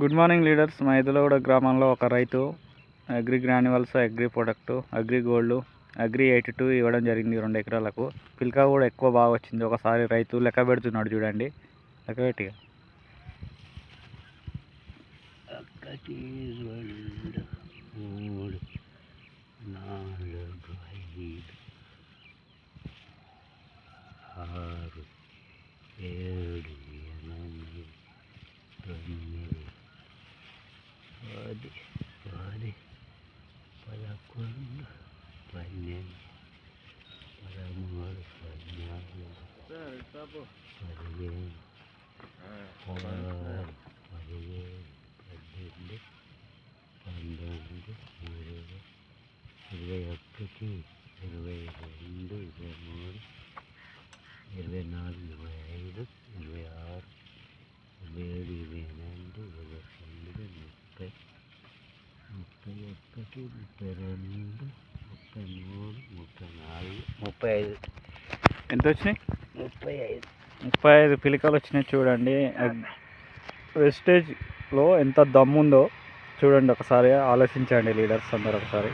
Good morning leaders. మా ఎదులగూడ గ్రామంలో ఒక రైతు agri granules, agri product, agri gold, agri 82 ఇవ్వడం జరిగింది 2 ఎకరాలకు. పిల్కా కూడా ఎక్కువ బాగా వచ్చింది. ఒకసారి రైతు లెక్క పెడుతున్నాడు చూడండి. లెక్క పెట్టిగా 1 2 3 4 5 6 7 8 9 10 11 12 13 14 ఎంత వచ్చినాయి? 35. 35 పిలికలు వచ్చినాయి చూడండి. వెస్టేజ్లో ఎంత దమ్ముందో చూడండి. ఒకసారి ఆలోచించండి లీడర్స్ అందరూ ఒకసారి.